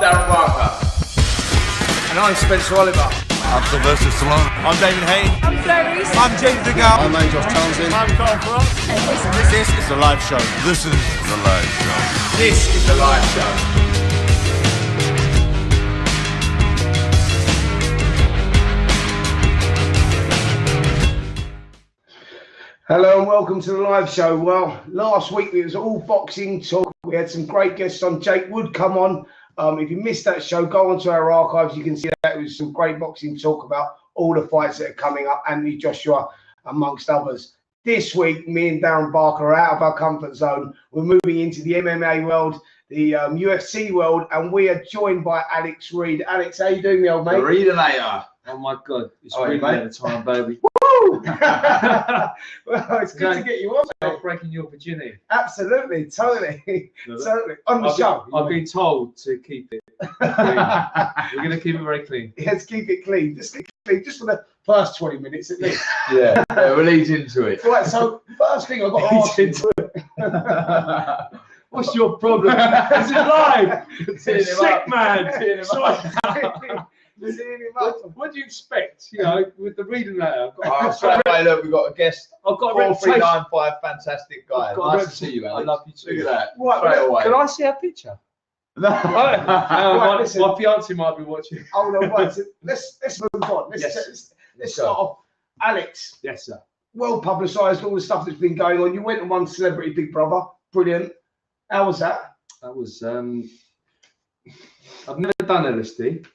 Darren Barker. And I'm Spencer Oliver. I'm Sylvester Stallone. I'm David Hayne. I'm Clarice. I'm James DeGale. I'm Angel Townsend. I'm Carl Frost. And This is The Live Show. This is The Live Show. This is The Live Show. Hello and welcome to The Live Show. Well, last week it was all boxing talk. We had some great guests on. Jake Wood come on. If you missed that show, go onto our archives. You can see that it was some great boxing talk about all the fights that are coming up, Anthony Joshua amongst others. This week, me and Darren Barker are out of our comfort zone. We're moving into the MMA world, the UFC world, and we are joined by Alex Reid. Alex, how you doing, me old mate? Reidinator. Oh my God, it's really at the time, baby. Woo! Well, it's good to get you on, Stop mate. breaking your virginity. Absolutely, totally. On the show. I've been told to keep it clean. We're going to keep it very clean. Let's keep it clean. Just keep it clean, just for the first 20 minutes at least. Yeah, we'll ease into it. Right, so first thing I've got to ask you. What's your problem? This is live. Tearing him Sick up. man. Tearing him up. What do you expect? You know, with the reading letter. Straight away, look, we've got a guest. I've got a reputation. 4395, fantastic guy. I've got a Nice to see you, Alex. I love you too. Look at that. Right, Straight away. Can I see a picture? No. my listen. fiance might be watching. Hold on, right. So let's move on. Let's start off. Alex, Yes, sir. well publicised, all the stuff that's been going on. You went and won Celebrity Big Brother. Brilliant. How was that? That was. I've never done LSD.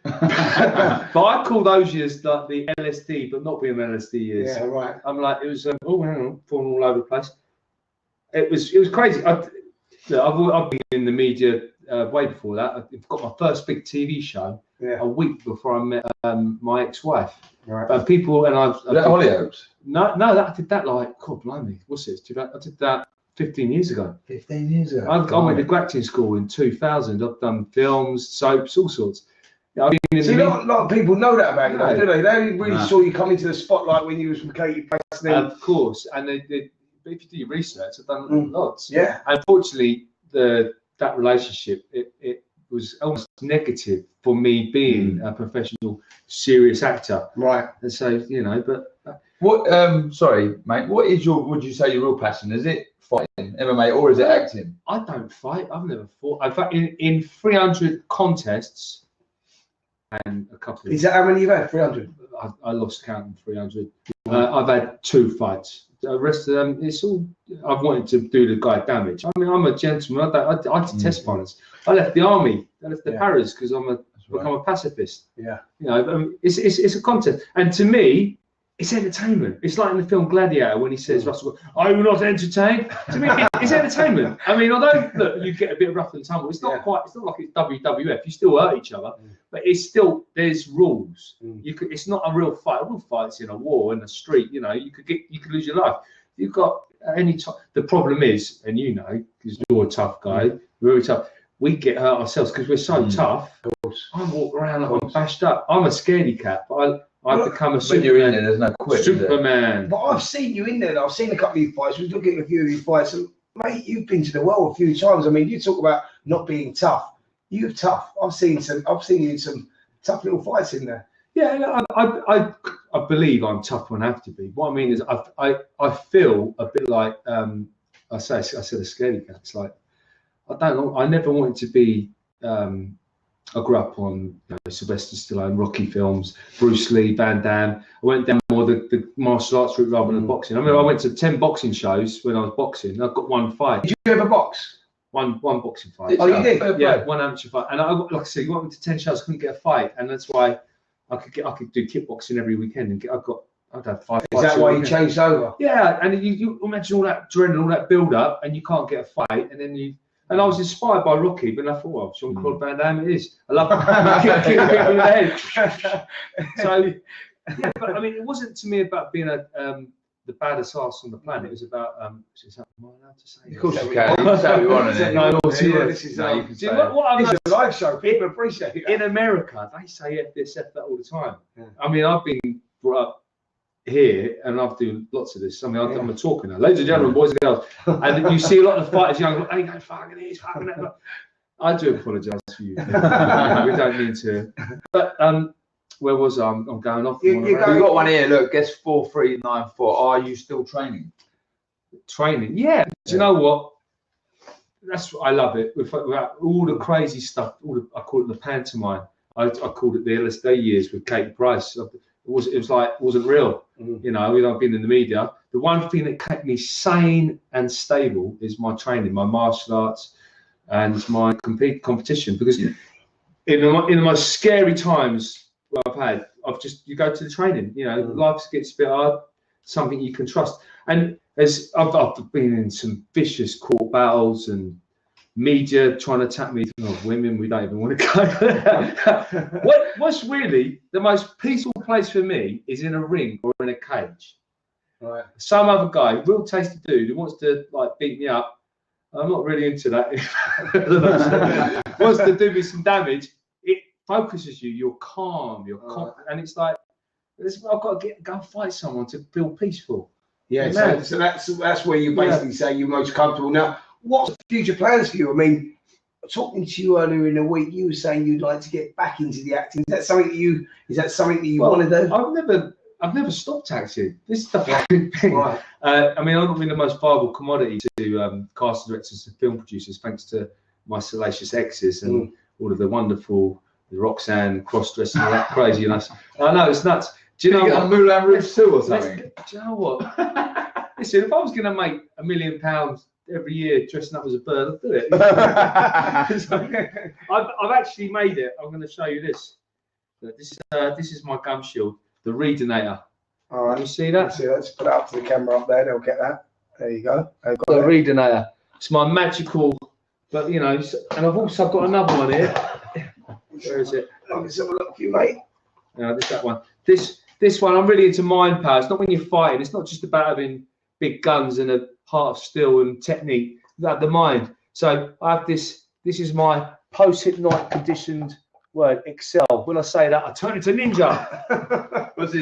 But I call those years like the LSD, but not being LSD years. Yeah, right. I'm like, it was hang on, falling all over the place. It was crazy. I've been in the media way before that. I've got my first big TV show a week before I met my ex-wife. Right. People and I've Was that Hollyoaks? no, I did that like God blimey, what's this? I did that 15 years ago. 15 years ago. I went to acting school in 2000. I've done films, soaps, all sorts. I've been in See, a lot of people know that about you, No. do they? They only really No. saw you come into the spotlight when you was from Katie Price. Of course, and if you do your research, I've done lots. Yeah. Unfortunately, that relationship it was almost negative for me being a professional, serious actor. Right. And so but What? Sorry, mate. What is would you say your real passion? Is it fighting, MMA, or is it acting? I don't fight. I've never fought. In fact, in 300 contests and a couple. Is that how many you've had? 300? I lost count in 300. I've had 2 fights. The rest of them, it's all. I've wanted to do the guy damage. I mean, I'm a gentleman. I did test finals. I left the army. I left the paras because become a pacifist. Yeah. You know, it's a contest, and to me, it's entertainment. It's like in the film Gladiator when he says, "Russell, are you not entertained?" To me, it's entertainment. I mean, although look, you get a bit rough and tumble, it's not quite. It's not like it's WWF. You still hurt each other, but it's still there's rules. It's not a real fight. A real fight's in a war in the street. You know, you could lose your life. You've got any time. The problem is, and you know, because you're a tough guy, very tough. We get hurt ourselves because we're so tough. I walk around like I'm bashed up. I'm a scaredy cat, but I've become a When you're in there, there's no quit. Superman. But I've seen you in there. I've seen a couple of your fights. We're looking at a few of your fights. And, mate, you've been to the world a few times. I mean, you talk about not being tough. You're tough. I've seen you in some tough little fights in there. Yeah, I believe I'm tough when I have to be. What I mean is I feel a bit like I said a scaredy cat. It's like I never wanted to be. I grew up on Sylvester Stallone, Rocky films, Bruce Lee, Van Damme. I went down more the martial arts route rather than boxing. I mean, I went to 10 boxing shows when I was boxing. I've got 1 fight. Did you ever box? One boxing fight. Oh, you did? Yeah, 1 amateur fight. And like I said, you went me to 10 shows, I couldn't get a fight, and that's why I could do kickboxing every weekend and I'd have 5 fights. Is that why you changed over? Yeah, and you imagine all that adrenaline, all that build up, and you can't get a fight, and then and I was inspired by Rocky, but I thought, well, Jean-Claude Van Damme it is. I love kicking people in the head. So, yeah, but I mean, it wasn't to me about being the baddest ass on the planet. It was about, am I allowed to say? Of course you can. You can say what you want, innit? No, this is No, you can say this is a live show. People appreciate it. in America, they say F this, F that all the time. Yeah. I mean, I've been brought up here, and I've done lots of this. I mean, I'm a talker now. Ladies and gentlemen, boys and girls, and you see a lot of fighters young, hey, go fucking this, fucking that. I do apologise for you. We don't need to. But where was I? I'm going off. You We've got one here. Look, guess 4394. Are you still training? Training, yeah. Do you know what? That's what I love it. Without all the crazy stuff, I call it the pantomime. I called it the LSD years with Kate Price. It wasn't real. You know, I've been in the media. The one thing that kept me sane and stable is my training, my martial arts, and my competition. Because in the most scary times I've had, you go to the training. You know, life gets a bit hard. Something you can trust. And as I've been in some vicious court battles and media trying to attack me, women, we don't even want to go. What's really the most peaceful place for me is in a ring or in a cage. Right. Some other guy, real tasty dude, who wants to like beat me up. I'm not really into that. Wants to do me some damage. It focuses you. You're calm. You're confident, and it's like I've got to go fight someone to feel peaceful. Yeah, so that's where you basically say you're most comfortable. Now, what's the future plans for you? I mean, talking to you earlier in the week, you were saying you'd like to get back into the acting. Is that something that you want to do? I've never stopped acting. This is the fucking thing. Right. I mean, I've not been the most viable commodity to cast directors and film producers, thanks to my salacious exes and all of the wonderful Roxanne cross-dressing, all that craziness. I know, it's nuts. Do you know what? Moulin Rouge 2 or something? Do you know what? Listen, if I was going to make £1 million every year dressing up as a bird, I'd do it. I've actually made it. I'm going to show you this. This is my gum shield, the Reidinator. All right. Can you see that? Let's put it up to the camera up there. They'll get that. There you go. The Reidinator. It's my magical, but you know, and I've also got another one here. Where is it? Let's have a look for you, mate. No, that one. This one, I'm really into mind power. It's not when you're fighting. It's not just about having big guns and a heart of steel and technique. It's about the mind. So I have this. This is my post-hypnotic conditioned word, Excel. When I say that, I turn into ninja. But do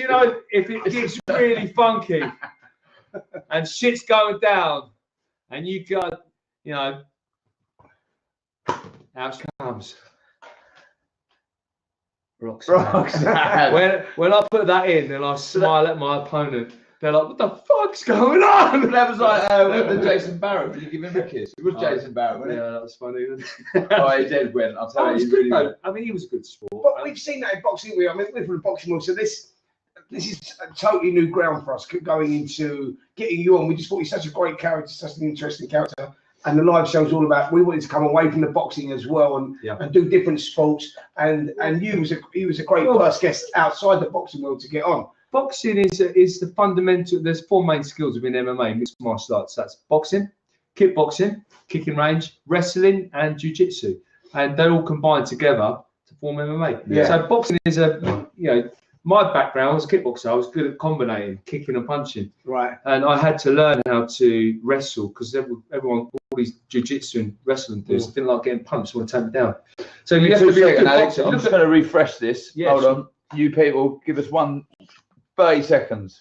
you know, if it gets really funky and shit's going down, and you go, you know, out comes Roxanne. when I put that in and I smile at my opponent, they're like, "What the fuck's going on?" That was like the Jason Barrett. Did you give him a kiss? It was Jason Barrett, wasn't it? Yeah, that was funny. Oh, he did win. I'll tell you, he really went. I mean, he was a good sport. But we've seen that in boxing. I mean, we're from the boxing world, so this is a totally new ground for us going into getting you on. We just thought you're such a great character, such an interesting character. And the live show is all about. We wanted to come away from the boxing as well and do different sports. And he was a great first guest outside the boxing world to get on. Boxing is the fundamental. There's 4 main skills within MMA, mixed martial arts. That's boxing, kickboxing, kicking range, wrestling, and jiu-jitsu, and they all combine together to form MMA. Yeah. So boxing is my background was kickboxer. I was good at combining, kicking and punching. Right. And I had to learn how to wrestle because everyone, all these jiu-jitsu and wrestling dudes, didn't like getting punched, want to take me down. So you have to be a good boxer. I'm just going to refresh this. Yeah, Hold on. You people, give us 30 seconds.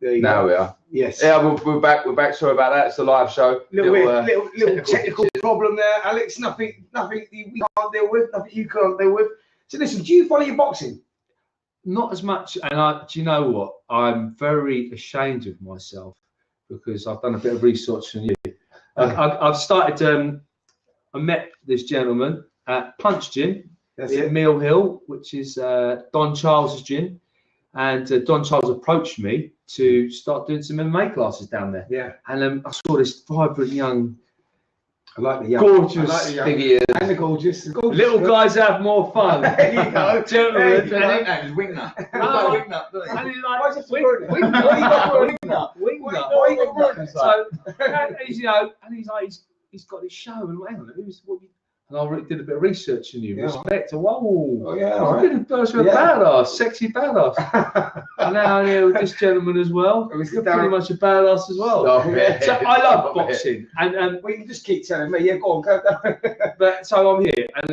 Now we are. Yes. Yeah, we're back. We're back. Sorry about that. It's a live show. Little technical problem there, Alex. Nothing we can't deal with. Nothing you can't deal with. So listen, do you follow your boxing? Not as much, and do you know what? I'm very ashamed of myself because I've done a bit of research on you. I've started. I met this gentleman at Punch Gym in Mill Hill, which is Don Charles's gym, and Don Charles approached me to start doing some MMA classes down there. Yeah. And I saw this vibrant young. I like the young, gorgeous, big ears, and the gorgeous. Little guys have more fun. There you go, gentlemen. And Wingnut. And he's like, Wingnut. So, and he's like, he's got his show, and hang on, And I did a bit of research on you. Yeah. Respect. Whoa. Oh, yeah, I've been a person, a badass, sexy badass. And now I'm here with this gentleman as well. You're pretty much a badass as well. So I love boxing. And well, you can just keep telling me. Yeah, go on, go. but so I'm here. And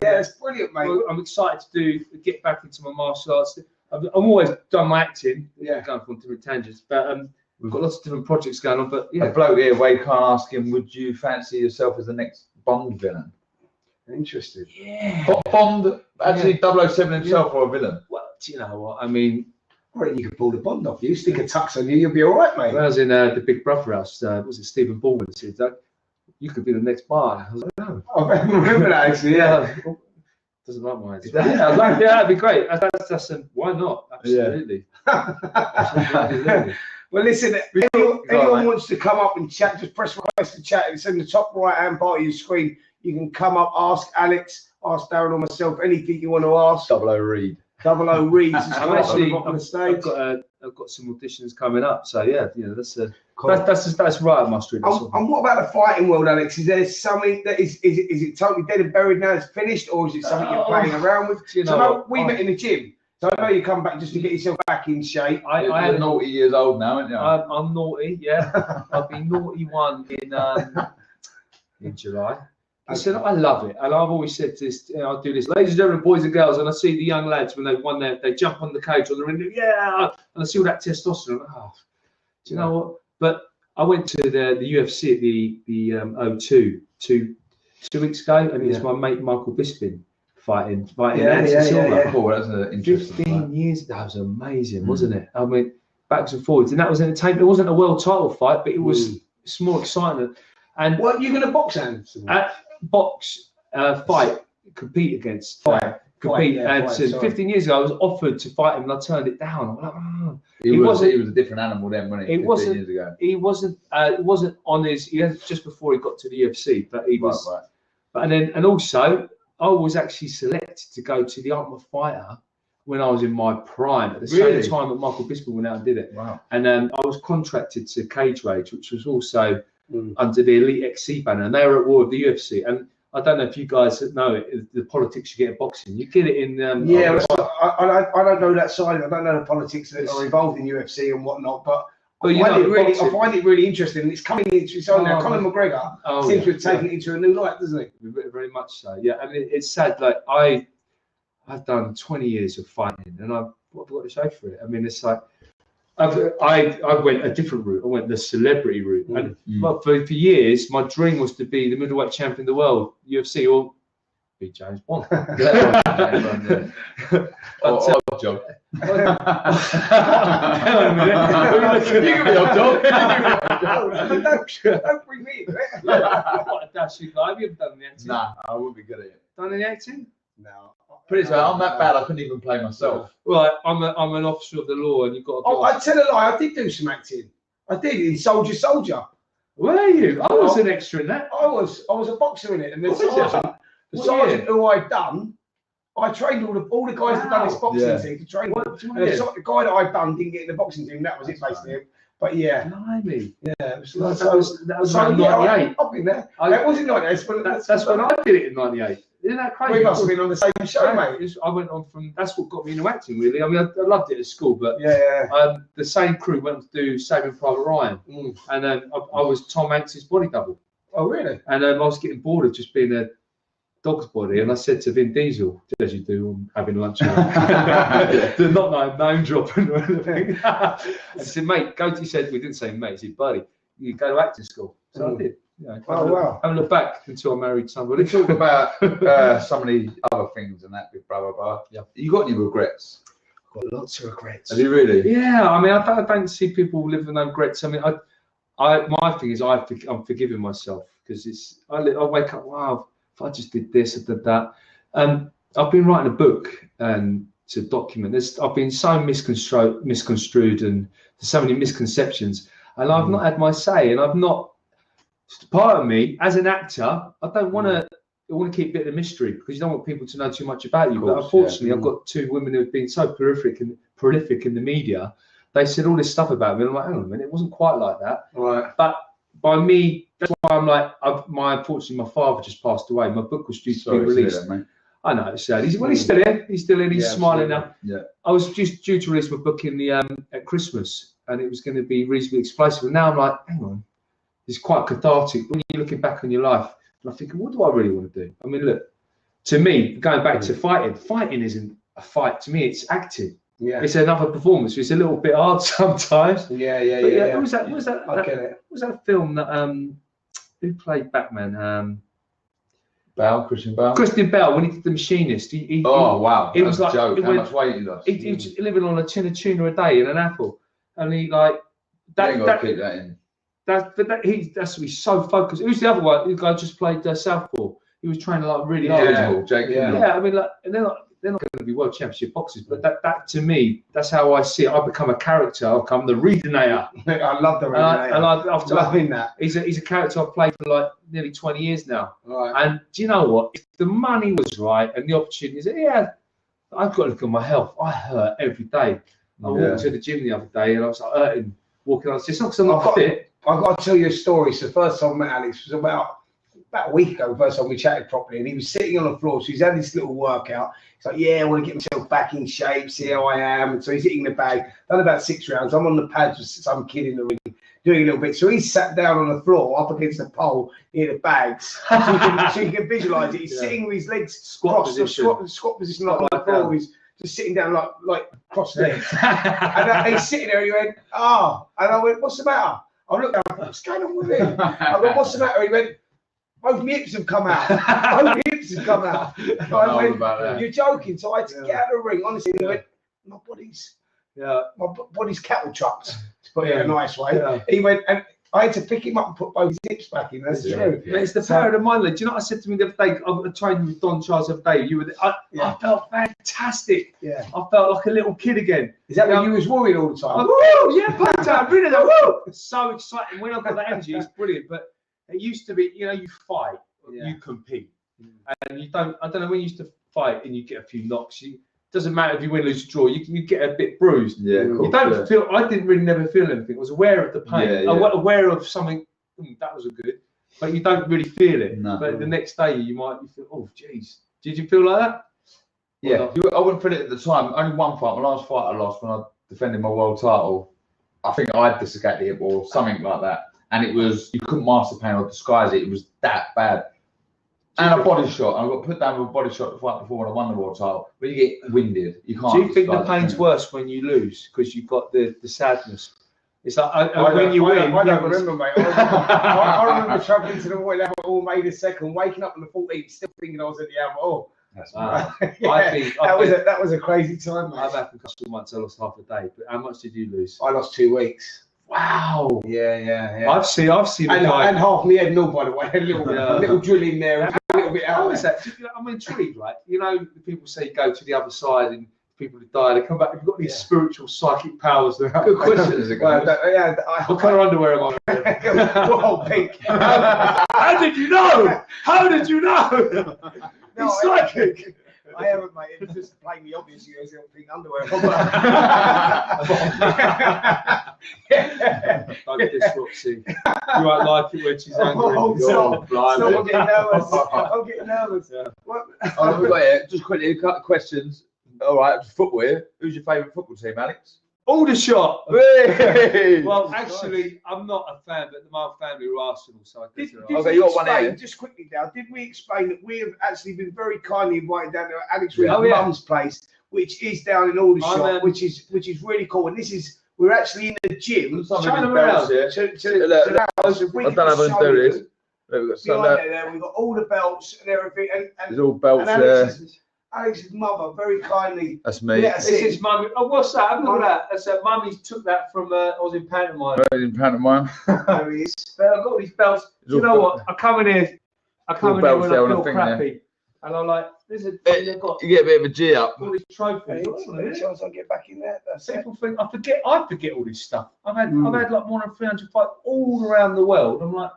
yeah, it's brilliant, mate. I'm excited to get back into my martial arts. I've always done my acting. Yeah. Going from different tangents. But we've got lots of different projects going on. But A yeah. bloke here, Wade can't ask him, would you fancy yourself as the next Bond villain? Interesting. Yeah. Bond, actually 007 himself or a villain? Well, do you know what? I mean, I reckon you could pull the Bond off. You stick a tux on you, you'll be all right, mate. when I was in the Big Brother house, was it Stephen Baldwin said that you could be the next Bond? I was like, no. I remember that actually. Yeah. Doesn't like mine. Yeah, that'd be great. That's why not? Absolutely. Absolutely. Well, listen, anyone wants to come up and chat, just press request to chat. It's in the top right-hand part of your screen. You can come up, ask Alex, ask Darren or myself, anything you want to ask. 00 Reid. 00 Reid. I'm actually, on the stage. I've got some auditions coming up. So yeah, that's right up my street. And what about the fighting world, Alex? Is there something that is it totally dead and buried now? It's finished, or is it something you're playing around with? You know, we met in the gym. So I know you come back just to get yourself back in shape. You're naughty years old now, aren't you? I'm naughty, yeah. I've been naughty one in July. I said I love it, and I've always said this. I do this, ladies and gentlemen, boys and girls, and I see the young lads when they jump on the cage on the ring, yeah, and I see all that testosterone. I'm like, oh, do you know what? But I went to the UFC at the O2 two weeks ago, and it's my mate Michael Bisping fighting Anderson Silva. Yeah. Oh, that's an interesting 15 years. That was amazing, wasn't it? I mean, backwards and forwards, and that was entertainment. It wasn't a world title fight, but it was it's more exciting. And what you're going to box, Anderson? Compete against. And 15 years ago, I was offered to fight him, and I turned it down. I'm like, oh. He was a different animal then, wasn't he? 15 years ago. He wasn't. It wasn't on his. He had just before he got to the UFC, but he was. Right. But and also, I was actually selected to go to the Ultimate Fighter when I was in my prime. At the same time that Michael Bisping went out and did it. Wow. And I was contracted to Cage Rage, which was also under the Elite XC banner, and they were at war with the UFC. And I don't know if you guys know it, the politics you get in boxing. You get it in. I don't know that side of it. I don't know the politics that are involved in UFC and whatnot, but I find it really interesting. And it's coming into its own now. Conor McGregor seems to have taken it into a new light, doesn't he? Very much so. Yeah, I mean, it's sad. Like I've done 20 years of fighting, and I've got to show for it. I mean, it's like. I went a different route. I went the celebrity route, and but for years, my dream was to be the middleweight champion of the world, UFC, or be James Bond. Odd job. Hang on a minute. You can be odd job. Don't bring me into it. What a dashing guy. Have you ever done any acting? Nah, I wouldn't be good at it. Done any acting? No. Put it this way, I'm that bad I couldn't even play myself. Right, I'm an officer of the law, and you've got to. I tell a lie. I did do some acting. I did in Soldier. Were you? I was an extra in that. I was a boxer in it, and the sergeant who I'd done, I trained all the guys that done this boxing team to train. The guy that I'd done didn't get in the boxing team. That was it basically. But yeah, blimey. Yeah, that was around 98. I've been there. That wasn't 98. That's when I did it in 98. Isn't that crazy? We must have been on the same show, mate. I went on from. That's what got me into acting, really. I mean, I loved it at school, but the same crew went to do Saving Private Ryan, and I was Tom Hanks's body double. Oh, really? And I was getting bored of just being a dog's body, and I said to Vin Diesel, as you do on having lunch, not like name dropping or anything. I said, mate, go to. He said, we didn't say mate. He said, buddy, you go to acting school. So I did. Yeah, wow. Haven't looked back until I married somebody. We talk about some of the other things and that, blah, blah, blah. Yeah. You got any regrets? I've got lots of regrets. Have you really? Yeah, I mean, I don't see people live with no regrets. I mean, my thing is I'm forgiving myself because I wake up, wow, if I just did this, I did that. I've been writing a book to document this. I've been so misconstrued and there's so many misconceptions, and I've not had my say, and I've not. Part of me, as an actor, I don't want to. I want to keep a bit of mystery because you don't want people to know too much about you. But unfortunately, I've got two women who have been so prolific in the media. They said all this stuff about me. And I'm like, hang on a minute, it wasn't quite like that. Right. But by me, that's why I'm like, unfortunately, my father just passed away. My book was due to be released. That, mate. I know, it's sad. He's still here. He's still in. He's smiling now. Yeah. I was just due to release my book in the at Christmas, and it was going to be reasonably explosive. And now I'm like, hang on, it's quite cathartic when you're looking back on your life. And I'm thinking, what do I really want to do? I mean, look, to me, going back to fighting isn't a fight. To me, it's acting. Yeah. It's another performance. It's a little bit hard sometimes. Yeah. What was that? What was that? I get it. What was that film that who played Batman? Christian Bale. Christian Bale, when he did The Machinist. Wow. It was like, a joke. How much weight he lost. He was living on a tin of tuna a day and an apple. And he like that. You got to keep that in. He's so focused. Who's the other one? The guy just played Southpaw. He was training like really hard. Jake. Yeah, I mean, like, and they're not going to be world championship boxers, but that to me, that's how I see it. I become a character. I become the Reidinator. I love the Reidinator. And I'm loving that. He's a character I've played for like nearly 20 years now. Right. And do you know what? If the money was right and the opportunities, I've got to look at my health. I hurt every day. I walked to the gym the other day and I was like hurting, walking on. It's not because I'm not fit. I've got to tell you a story. So the first time I met Alex was about a week ago, the first time we chatted properly, and he was sitting on the floor. So he's had this little workout. He's like, I want to get myself back in shape, see how I am. And so he's hitting the bag. Done about 6 rounds. I'm on the pads with some kid in the ring doing a little bit. So he's sat down on the floor up against the pole near the bags. So you can visualise it. He's sitting with his legs squat position like on the floor. He's just sitting down like cross legs. And he's sitting there and he went, And I went, what's the matter? I looked down, what's going on with him? I went, what's the matter? He went, both my hips have come out. I went, you're joking. So I had to get out of the ring. Honestly, he went, my body's cattle trucked, to put it in a nice way. Yeah. He went, and I had to pick him up and put both his hips back in. That's true. Yeah. It's the power of the mind. Do you know what I said to me the other day? I trained with Don Charles the other day. You were there. I felt fantastic. Yeah. I felt like a little kid again. Is that when you was worried all the time? I'm really woo! It's so exciting. When I've got that energy, it's brilliant. But it used to be, you fight, you compete, and you don't. I don't know when you used to fight and you get a few knocks. It doesn't matter if you win, lose, or draw. You get a bit bruised. Yeah, you don't feel. I didn't really never feel anything. I was aware of the pain. Aware of something. That was good, but you don't really feel it. No. But the next day you feel. Oh, jeez. Did you feel like that? Yeah, I wouldn't feel it at the time. Only one fight. My last fight I lost when I defended my world title. I think I had dislocated hip or something like that. And it was, you couldn't mask the pain or disguise it. It was that bad. And a body shot. I got put down with a body shot the fight before when I won the world title. But you get winded. You can't. Do you think the pain's worse when you lose because you've got the sadness? It's like when you win. I don't remember, mate. I remember travelling to the Royal Albert Hall, May the 2nd, waking up on the 14th, still thinking I was at the Albert Hall. That's right. That was a crazy time, mate. I've had concussion once. I lost half a day. But how much did you lose? I lost 2 weeks. Wow. Yeah. I've seen and half my head, no, by the way. A little drill in there, a little bit out. How is that? I'm intrigued, right? The people say go to the other side and people who die, they come back. You've got these spiritual, psychic powers. Good question. What colour underwear am I wearing? Well, pink. How did you know? He's psychic. I haven't, mate. It's just plainly obvious you guys don't pink underwear. Don't disrupt you. You won't like it when she's angry. I'm getting nervous. Yeah. We've got here, just quickly, a couple of questions. All right, football here. Who's your favourite football team, Alex? Aldershot. Well, actually, I'm not a fan, but my family are Arsenal, so I guess you got one here. Just quickly now, did we explain that we have actually been very kindly invited down to Alex Reid's mum's place, which is down in Aldershot, which is really cool. And we're actually in the gym. Showing them around. I don't know if I can do this. We've got all the belts and everything. And there's all belts there. Alex's mother very kindly. That's me. This is mummy. Oh, what's that? Have a look at that. That's mummy took that from. I was in pantomime. In pantomime. There he is. But I've got all these belts. Do you know what? I come in here when I feel crappy, and I'm like, listen, you get a bit of a G up. All these trophies. Chance I get back in there. People think I forget all this stuff. I've had like more than 300 fights all around the world. I'm like,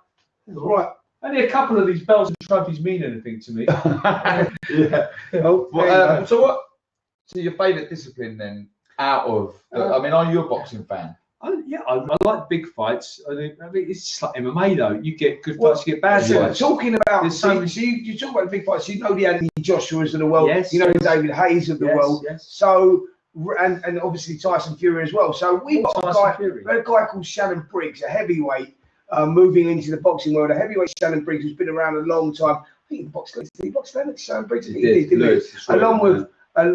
right. Only a couple of these belts and trophies mean anything to me. So your favourite discipline then, out of? I mean, are you a boxing fan? I like big fights. I mean, it's just like MMA though. You get good fights, you get bad fights. Talking about, There's you talk about the big fights. You know the Anthony Joshuas of the world. Yes, you know yes. the David Hayes of the world. Yes. So and obviously Tyson Fury as well. So we got a guy called Shannon Briggs, a heavyweight, moving into the boxing world. A heavyweight Shannon Briggs who's been around a long time. I think he boxed Shannon Briggs. He did. Along with a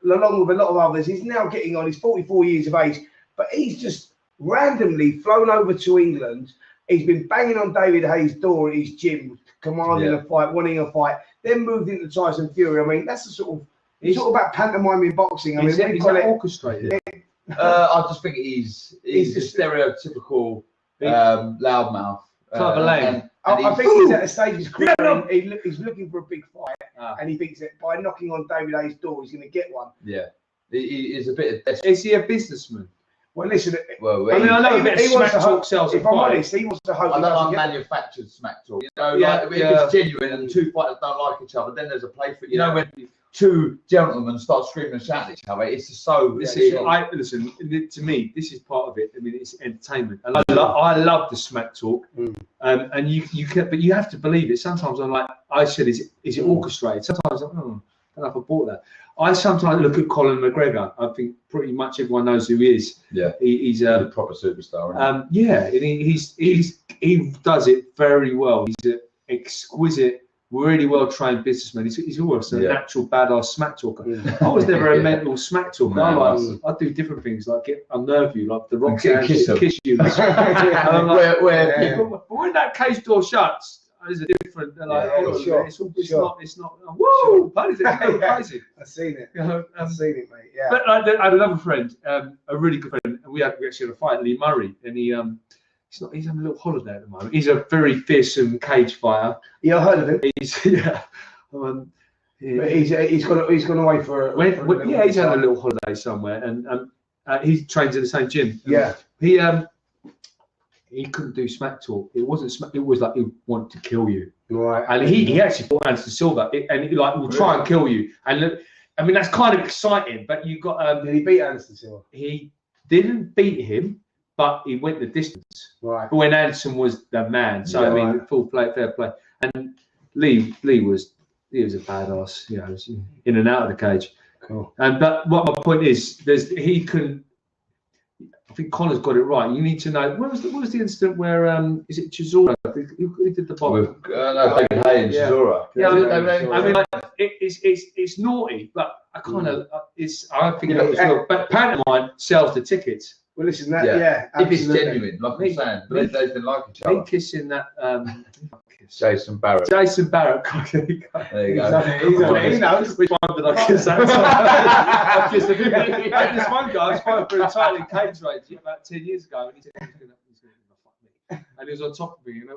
lot of others. He's now getting on. He's 44 years of age, but he's just randomly flown over to England. He's been banging on David Hayes' door at his gym, commanding a fight, wanting a fight. Then moved into Tyson Fury. I mean, that's the sort of. It's all about pantomime in boxing. I mean, we call it orchestrated. I just think he's a stereotypical loudmouth. I think he's at a stage of his career. He's looking for a big fight, and he thinks that by knocking on David Hayes' door, he's going to get one. Yeah, he is a bit. Is he a businessman? Well, listen. I know a bit of smack talk sells a fight. If I'm fight. honest, he wants to hope. I don't like manufactured smack talk. You know, if it's genuine and two fighters don't like each other, then there's a place for it. You know, when two gentlemen start screaming and shouting at each other, it's just so. Listen, to me, this is part of it. I mean, it's entertainment, and I love the smack talk. And you can, but you have to believe it. Sometimes I'm like, I said, is it orchestrated? Sometimes I don't know if I bought that. I sometimes look at Colin McGregor. I think pretty much everyone knows who he is. Yeah, he's a proper superstar. Isn't he? And he does it very well. He's an exquisite, really well trained businessman. He's almost a natural badass smack talker. I was never a mental smack talker. I do different things like unnerve you, like the Rock kiss you. But when that cage door shuts, there's a different. It's not. Whoa! It's crazy. I've seen it. I've seen it, mate. Yeah. But I had another friend, a really good friend, and we actually had a fight, Lee Murray, and he's having a little holiday at the moment. He's a very fearsome cage fighter. Yeah, I heard of him. He's gone away for. He's had a little holiday somewhere, and he trains in the same gym. Yeah. He couldn't do smack talk. It wasn't smack. It was like he wanted to kill you. Right. And he actually fought Anderson Silva, and he will try and kill you. And look, I mean that's kind of exciting. But you got. Did he beat Anderson Silva? He didn't beat him, but he went the distance. Right. When Anderson was the man. So I mean, full play, fair play. And Lee was a badass. You know, was in and out of the cage. Cool. But what my point is, he couldn't. I think Connor's got it right. You need to know what was the incident where is it Chisora? Who did the bomb? David Hay and Chisora. Yeah, I mean, like, it's naughty, but I kind of I think it was well. But pantomime sells the tickets. Well, listen, if it's genuine, like I'm saying, but they didn't like each other. Me kissing that. Jason Barrett. There you go. He's on it. He knows. Which one did I kiss that time? I kissed this one guy. I was fighting for a title in cage rage about 10 years ago, and he said he's going to fuck me. And he was on top of me, and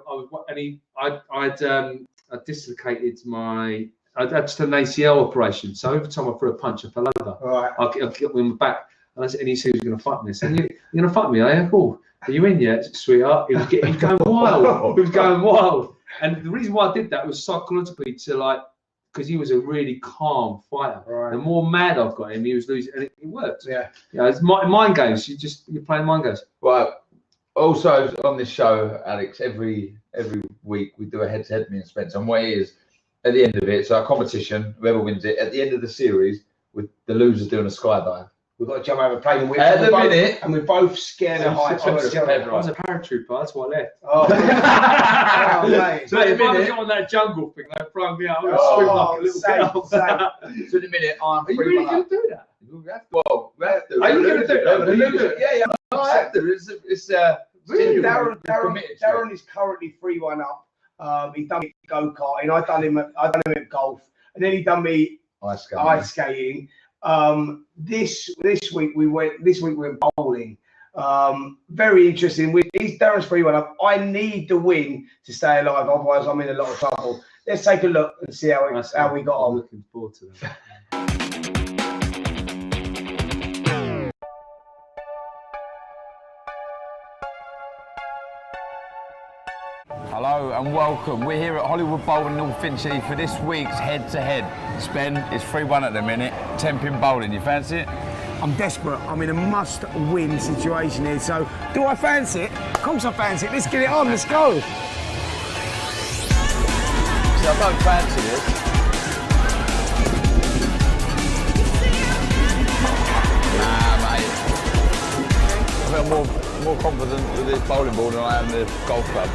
I'd dislocated my. I'd had just an ACL operation, so every time I threw a punch, I fell over. Right. I'd get me on my back, and he said he was going to fuck me. I said, "You're going to fuck me, are you? Cool. Are you in yet, sweetheart?" He was going wild. He was going wild. And the reason why I did that was psychologically because he was a really calm fighter. Right. The more mad I've got him, he was losing, and it worked. Yeah. It's mind games. You're playing mind games. Right. Also on this show, Alex, every week we do a head-to-head, me and Spencer. And what it is, at the end of it, it's our competition. Whoever wins it, at the end of the series, with the losers doing a skydive. We've got to jump over a plane, and we're both scared of heights. I was a paratrooper. That's why I left. Oh, mate. So if I got on that jungle thing, they'd throw me out. I would swim like a little bit. So in a minute, I'm. Are you really going to do that? Well, we have to. Are you going to do that? Yeah. I have to. It's really Darren is currently 3-1 up. He done me go-karting. I done him at golf, and then he done me ice skating. This week we went bowling. Very interesting. Darren's 3-1 up. I need the win to stay alive, otherwise I'm in a lot of trouble. Let's take a look and see how we got on. Looking forward to that. Hello and welcome. We're here at Hollywood Bowl in North Finchley for this week's head-to-head. Spen is 3-1 at the minute. 10-pin bowling. You fancy it? I'm desperate. I'm in a must-win situation here. So, do I fancy it? Of course I fancy it. Let's get it on. Let's go. See, I don't fancy this. Nah, mate. I think I'm more confident with this bowling ball than I am the golf club.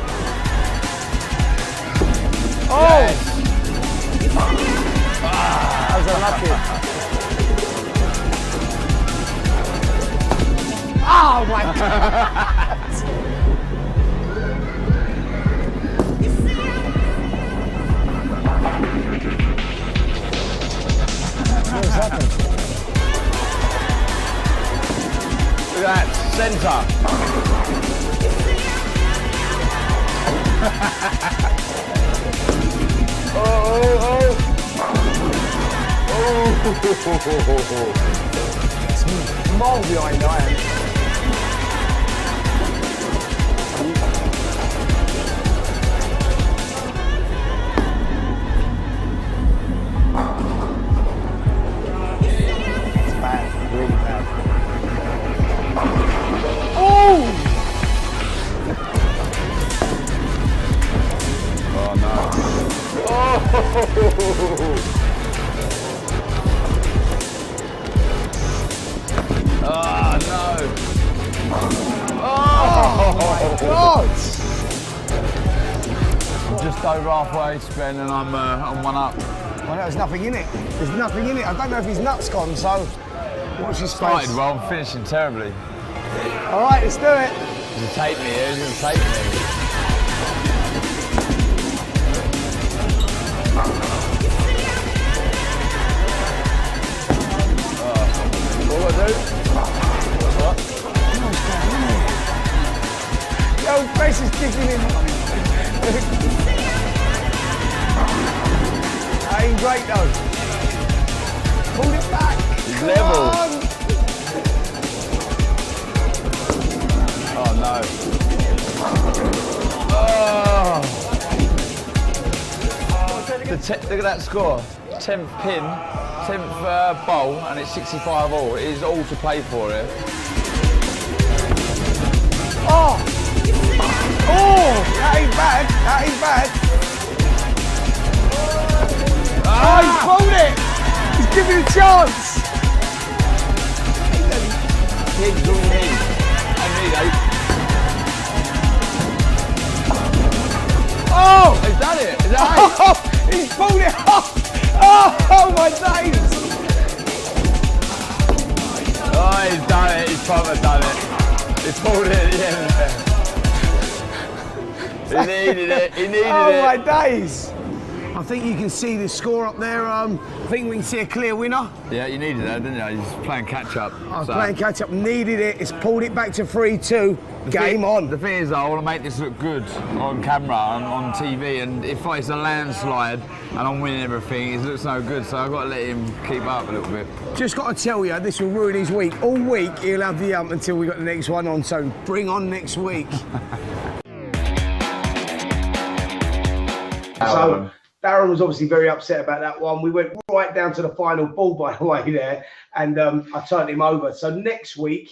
Oh! Yes. That was unlucky. Oh my God! What's happened? Look at that, centre. It's mile behind iron. It's bad, really bad. Oh! Oh no. Oh! Oh no! Oh my God! I'm just over halfway, Spen, and I'm one up. Well, there's nothing in it. There's nothing in it. I don't know if his nut's gone, so watch his face. Started well, I'm finishing terribly. All right, let's do it. He's gonna take me here, he's gonna take me. What do I do? What? Yo, face is kicking in. That ain't great though. Pull it back. He's Come level. on. Oh no. Look at that score. 10th pin, 10th bowl, and it's 65 all. It is all to play for here. Oh! Oh! That ain't bad. That ain't bad. Oh, he's pulled it! He's giving it a chance! Kids all in. I need 8. Oh! He's done it. Is that 8? Oh, he's pulled it off! Oh my days! Oh, he's done it. He's probably done it. He's pulled it at the end there. He needed it. He needed Oh it. my days! I think you can see the score up there. I think we can see a clear winner. Yeah, you needed that, didn't you? He's playing catch up. I was playing catch up, needed it. It's pulled it back to 3-2. Game on. The thing is, though, I want to make this look good on camera and on TV. And if it's a landslide and I'm winning everything, it looks no good. So I've got to let him keep up a little bit. Just got to tell you, this will ruin his week. All week he'll have the ump until we got the next one on. So bring on next week. So Darren was obviously very upset about that one. We went right down to the final ball, by the way, there, and I turned him over. So next week,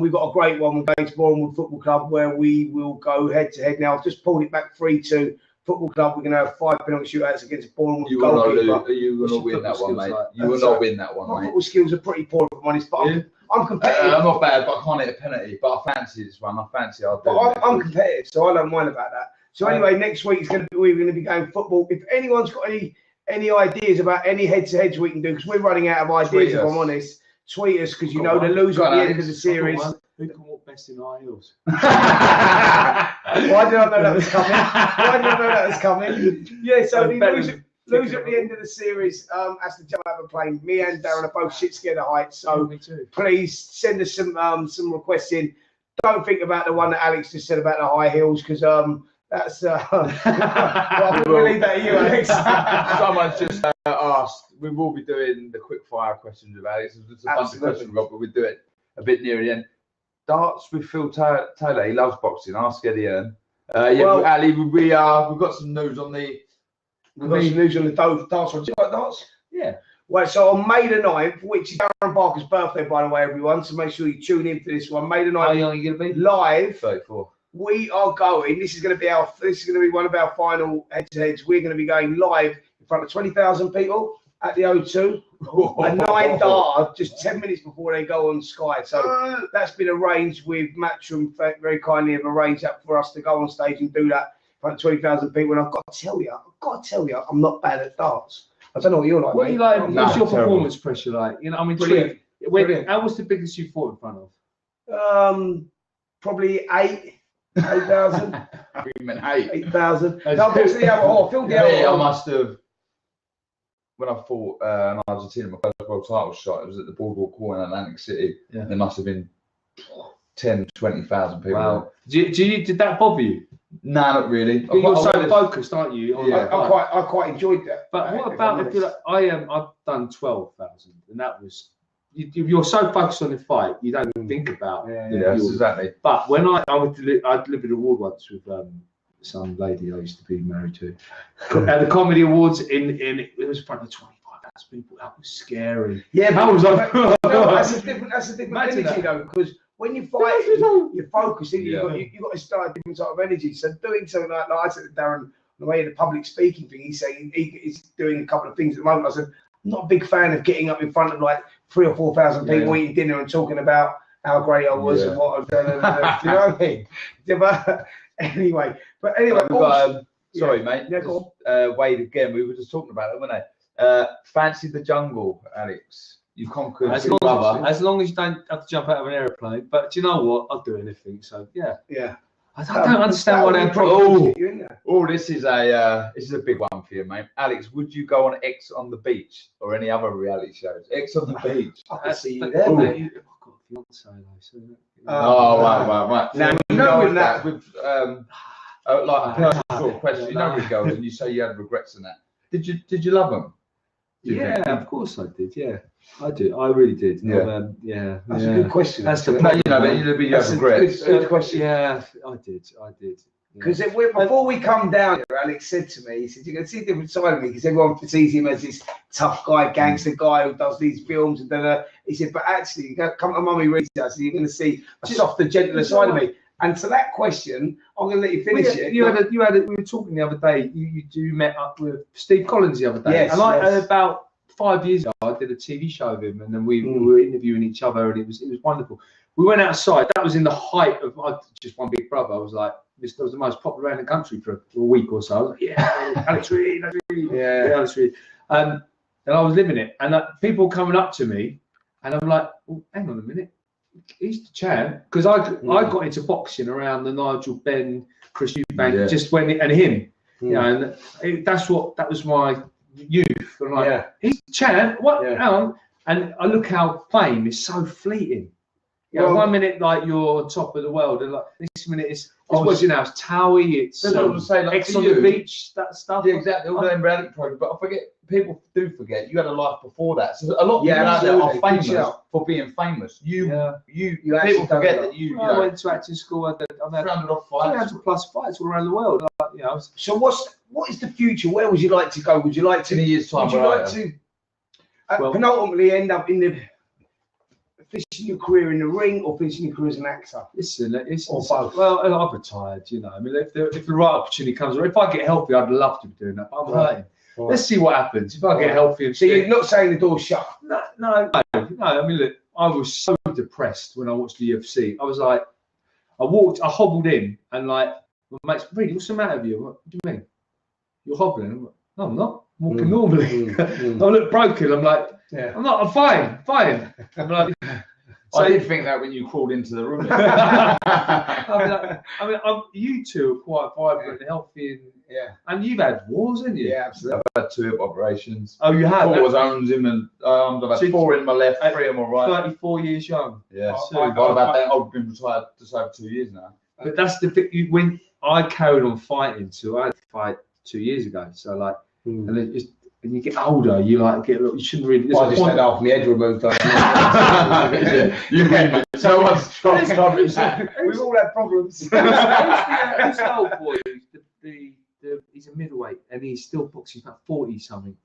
we've got a great one with Bournemouth Football Club where we will go head-to-head. Now, I've just pulled it back 3-2. Football Club, we're going to have 5 penalty shootouts against Bournemouth goalkeeper. You will not win that one, mate. You will not win that one, My mate. football skills are pretty poor, if I'm honest, but I'm competitive. I'm not bad, but I can't hit a penalty. But I fancy this one. I fancy I'll do it. I'm competitive, so I don't mind about that. So anyway, next week we're going to be going football. If anyone's got any ideas about any head-to-heads we can do, because we're running out of ideas, if I'm honest, tweet us, because you know the loser at the end of the series. Who can walk best in high heels? Why did I know that was coming? Yeah, so the loser at the end of the series has to jump out of a plane. Me and Darren are both shit scared of heights, so please send us some requests in. Don't think about the one that Alex just said about the high heels, because that's well, I'm going to leave that to you, Alex. Someone's just asked. We will be doing the quick fire questions with Alex. It's a bunch of questions, Rob, but we'll do it a bit near the end. Darts with Phil Taylor. He loves boxing. Ask Eddie Earn. Ali, we've got some news on the. We've got some news on the darts one. Do you like darts? Yeah. Well, so on May the 9th, which is Darren Barker's birthday, by the way, everyone, so make sure you tune in for this one. May the 9th. How young are you going to be? Live. 34. We are going. This is going to be one of our final head-to-heads. We're going to be going live in front of 20,000 people at the O2. And 9 darts, just 10 minutes before they go on Sky. So that's been arranged with Matchroom. Very kindly have arranged that for us to go on stage and do that in front of 20,000 people. And I've got to tell you, I'm not bad at darts. I don't know what you're like. What mate. you like? What's your terrible. performance pressure like? You know, I'm Brilliant. intrigued. How was the biggest you fought in front of? Probably 8,000. 8,000. That's No, what's the other? Oh, Phil, the other I one. must have, when I fought in Argentina, my first world title shot, it was at the Boardwalk Hall in Atlantic City. Yeah. There must have been 10, 20,000 people. Wow. Did that bother you? No, not really. You're so focused, aren't you? on Yeah. that fight? I quite enjoyed that. But what about if you're like, I've done 12,000, and that was you're so focused on the fight, you don't think about. Yes, exactly. But when I delivered an award once with some lady I used to be married to at the comedy awards it was in front of 25,000 people. That was scary. Yeah, I was like, that's a different Imagine energy that. though, because when you fight, you're focused. You've got to start a different type of energy. So doing something like I said to Darren on the way of the public speaking thing, he's saying he's doing a couple of things at the moment. I said, I'm not a big fan of getting up in front of like 3,000 or 4,000 people eating dinner and talking about how great I was and what I've done. Do you know what I mean? Yeah, but anyway, sorry, mate. Yeah, go Wade again. We were just talking about it, weren't we? Fancy the jungle, Alex. You conquered as Big Brother. long as you don't have to jump out of an aeroplane. But do you know what? I'll do anything. So yeah. Yeah. I don't understand why they're This is a big one for you, mate. Alex, would you go on X on the beach or any other reality shows? X on the beach. I can see you But- there, oh, mate. I've got a fiance though, so Right. Now, So you know with that- with like a personal question, you know with girls, and you say you had regrets in that. Did you love them? yeah, of course I did. Yeah, I did. I really did. Yeah. That's a good question. That's the actually. No, but you have regrets. Good question. Yeah, I did. Because before we come down here, Alex said to me, he said, you're going to see a different side of me, because everyone sees him as this tough guy, gangster guy who does these films. And then he said, but actually, you come to Mummy Reid's house and you're going to see a softer, gentler side of me. And to that question, I'm going to let you finish it. We were talking the other day, you met up with Steve Collins the other day. Yes, and about 5 years ago, I did a TV show with him, and then we were interviewing each other, and it was wonderful. We went outside. That was in the height of just one Big Brother. I was like, this was the most popular around the country for a week or so. I was like, yeah, Alex Reid, Alex Reid. And I was living it. And people coming up to me, and I'm like, oh, hang on a minute. He's the champ. Because I got into boxing around the Nigel Benn, Chris Eubank, just when, and him. You know, and that was my youth. And I'm like, he's the champ. What? Hang on. And I look how fame is so fleeting. You know, 1 minute like you're on top of the world, and like this minute it's watching now. It's Towie, it's X on the beach, that stuff. Yeah, exactly. All them reality programs. But I forget, people do forget you had a life before that. So a lot of people out there are famous for being famous. You people forget that you. I went to acting school. I've had 300 plus fights all around the world. Like, you know, so what is the future? Where would you like to go? Would you like to? In a year's time, would you like to penultimately end up in the finishing your career in the ring or finishing your career as an actor? Or both. Well, I've retired, you know. I mean, if the right opportunity comes, or if I get healthy, I'd love to be doing that. But I'm hurting. Right. Let's see what happens. If I get healthy and so you're not saying the door's shut? No. I mean, look, I was so depressed when I watched the UFC. I was like, I hobbled in, and like, my mate's, Reid, what's the matter with you? What do you mean? You're hobbling? I'm like, no, I'm not. I'm walking normally. I look broken. I'm like, I'm fine. I'm like, I did think that when you crawled into the room. I mean, you two are quite vibrant and healthy, and you've had wars, haven't you? Yeah, absolutely. I've had 2 hip operations. Oh, you have? 4 was arms in and I've had 4 in my left, 3 in my right. 34 years young. Yeah. I've been retired just over 2 years now. But that's the thing. When I carried on fighting, I had to fight 2 years ago. So like, and it just. When you get older, you like get a little. You shouldn't really. I just had half my head removed. So what's strong? We've all had problems. Who's the old boy? He's a middleweight, and he's still boxing about 40 something.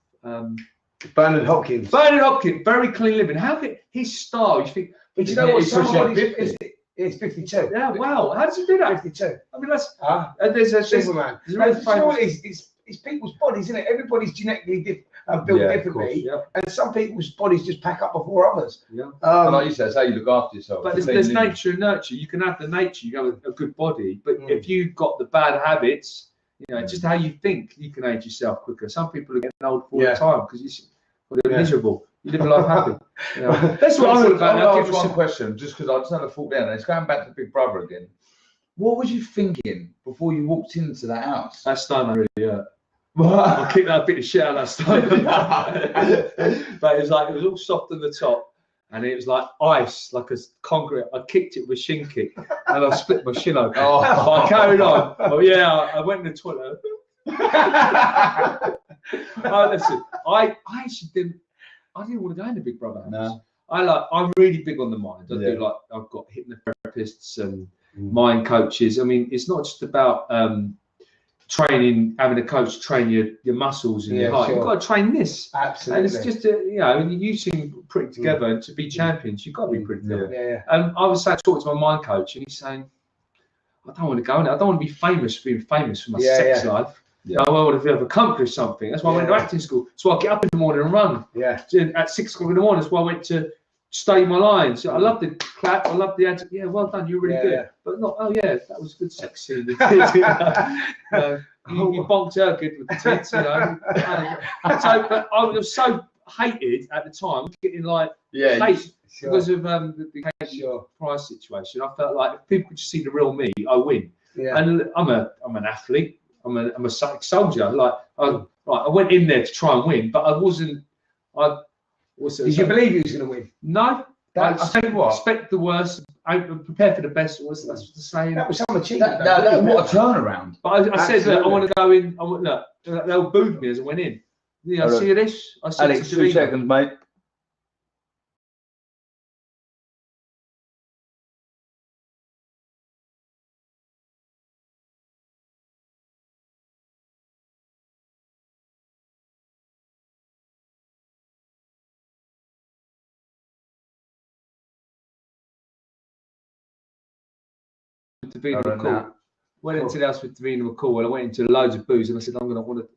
Bernard Hopkins. Bernard Hopkins, very clean living. How could his style? You think? But you know what? He's pushing It's 52. Yeah, wow. How does he do that? 52. I mean, that's There's there's Superman. there's a really famous- It's people's bodies, isn't it? Everybody's genetically built differently, yeah. and some people's bodies just pack up before others. Yeah. And like you said, it's how you look after yourself. But Clean there's living. nature and nurture. You can have the nature, you have a good body, but Mm. if you've got the bad habits, just how you think, you can age yourself quicker. Some people are getting old all the time because they're miserable. You live a life happy. That's what I thought about. I'll ask one question, just because I just had a thought down. It's going back to Big Brother again. What was you thinking before you walked into that house? That stomach really hurt. I kicked that bit of shit out of that stomach. But it was all soft on the top, and it was like ice, like a concrete. I kicked it with a shin kick, and I split my shin open. But I carried on. Oh yeah, I went in the toilet. Listen, I actually didn't. I didn't want to go into Big Brother house. No. I'm really big on the mind. I do I've got hypnotherapists and mind coaches. I mean, it's not just about training, having a coach train your muscles and your heart. Sure. You've got to train this. Absolutely. And it's just you seem pretty together, and to be champions, you've got to be pretty together. Yeah. And I was talking to my mind coach, and he's saying, I don't want to go in there. I don't want to be famous for being famous for my sex life. Yeah. I want to have accomplished something. That's why I went to acting school. So I get up in the morning and run. Yeah. At 6 o'clock in the morning, that's why I went to study my lines. I love the clap. I love the adjective. Yeah, well done. You're really good. Yeah. But not. Oh yeah, that was a good sex scene. You bonked her good with the tits. So, but I was so hated at the time, getting hate because of the price situation. I felt like if people could just see the real me, I win. Yeah. And I'm an athlete. I'm a soldier. I went in there to try and win, but I wasn't. Did you believe you was going to win? No. I expect the worst. I prepare for the best. That's the saying. That was some achievement. What a turnaround! But I said, look, I want to go in. Look, they all booed me as I went in. See this? I said Alex, to 2 seconds, mate. Davina McCall. Went into the house with Davina McCall, and I went into loads of booze, and I said, what I want to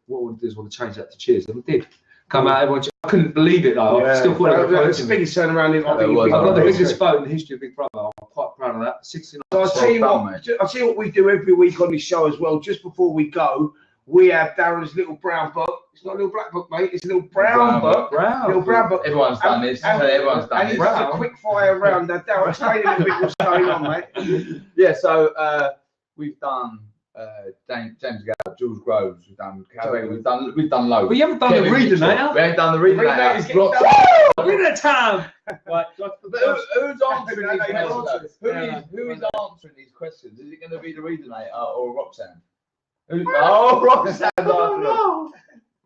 do is change that to cheers, and I did. Come out, everyone. I couldn't believe it though. I still thought it was the biggest turnaround in. I've got the biggest vote in the history of Big Brother. I'm quite proud of that. 69. So I'll tell you what we do every week on this show as well. Just before we go, we have Darren's little brown book. It's not a little black book, mate. It's a little brown book. Little brown book. Everyone's done this. Everyone's done this. It's a quick fire round. Now, Darren, explain a little bit what's going on, mate. Yeah, so we've done James Gale, Jules Groves, we've done Calvin, we've done loads. But you haven't done the reading now. We haven't done the reading now. Reading time. Right. Who's answering these questions? Who is answering these questions? Is it going to be the Readinator or Roxanne? Roxanne.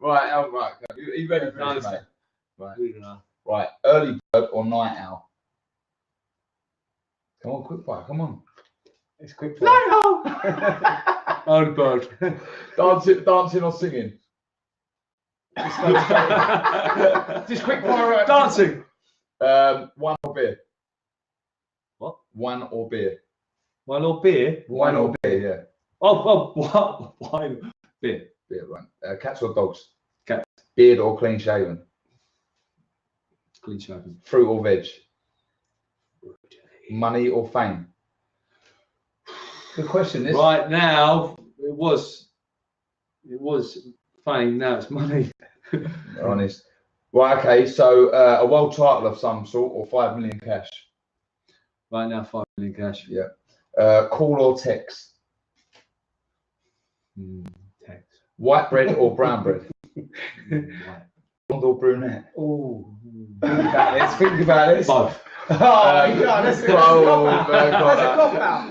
Right, right. Are you ready for this, mate? Right. Early bird or night owl? Come on, quick fire. Come on. It's quick fire. Early bird. Dancing or singing? Just quick fire. Dancing. Wine or beer? What? Wine or beer? Wine or beer? Wine or beer, yeah. Oh, wine, beer. Beer, right. Cats or dogs? Cats. Beard or clean shaven? Clean shaven. Fruit or veg? Money or fame? Good question. This. Right now, it was fame. Now it's money. Honest. Right. Okay. So a world title of some sort or 5 million cash. Right now, 5 million cash. Yeah. Call or text? Text. White bread or brown bread? White. Blonde or brunette? Oh. Think about this. Both. That's a cop out.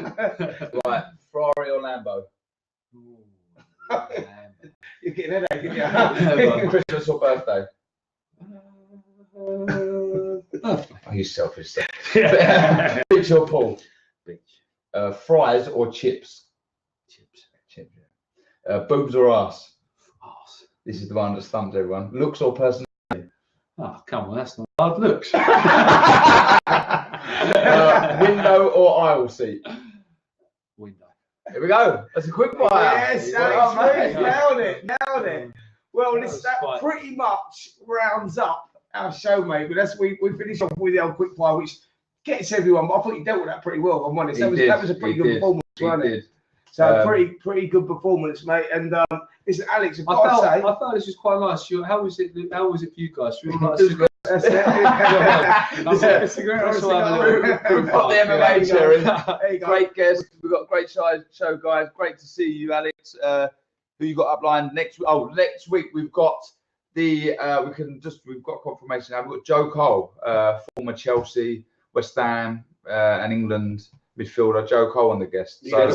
Right. Ferrari or Lambo? You're getting a headache, aren't you? Christmas or birthday? Are you selfish? Beach or pool? Beach. Fries or chips? Chips. Boobs or ass? Arse. This is the one that stumps everyone. Looks or personality? Oh, come on, that's not hard looks. Window or aisle seat? Window. Here we go. That's a quick fire. Yes, Well Alex done, Reid, mate. nailed it. Well, that pretty much rounds up our show, mate. But we finish off with the old quick fire, which gets everyone. I thought you dealt with that pretty well. If I'm honest, that was a pretty good performance, wasn't it? So pretty good performance, mate. And listen, Alex, I felt this was quite nice. How was it for you guys? We all like a cigarette. That's it. We've got the MMA chair in. Great guest. We've got a great show, guys. Great to see you, Alex. Who you got uplined next week? Oh, next week we've got we've got confirmation now. We've got Joe Cole, former Chelsea, West Ham, and England midfielder. Joe Cole on the guest. No,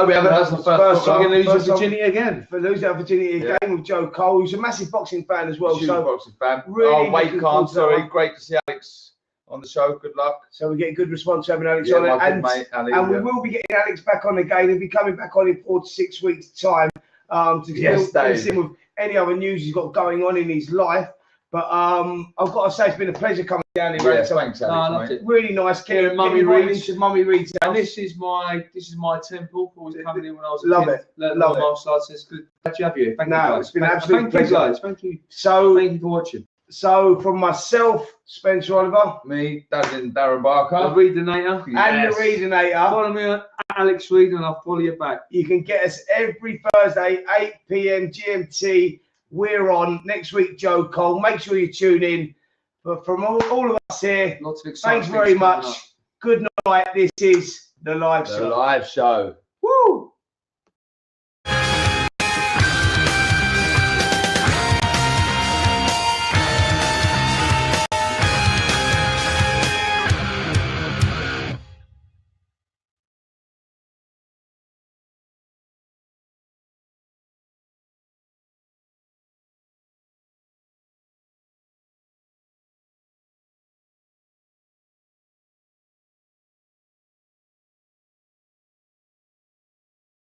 we haven't. That's the first time. We're going to lose your virginity again. For losing our virginity again with Joe Cole, who's a massive boxing fan as well. Huge boxing fan. Really Wade Khan, sorry. Great to see Alex on the show. Good luck. So we get a good response having Alex on it. And we will be getting Alex back on again. He'll be coming back on in 4 to 6 weeks' time to fill in with any other news he's got going on in his life. But I've got to say, it's been a pleasure coming down here. Yeah, thanks, Alex. I loved it. Really nice. Mummy Reid's. Mummy Reid's. And this is my temple. I was coming in when I was a Love kid. it. Love it. So it's good to have you. Thank you, guys. It's been an absolute pleasure. Thank you, guys. Thank you. So, thank you for watching. So from myself, Spencer Oliver, me, Darren Barker, the Reidinator, and the Reidinator. Follow me on Alex Reid, and I'll follow you back. You can get us every Thursday, 8 p.m. GMT. We're on next week. Joe Cole. Make sure you tune in. But from all of us here, lots of exciting thanks very much. Good night. This is the live show. The live show.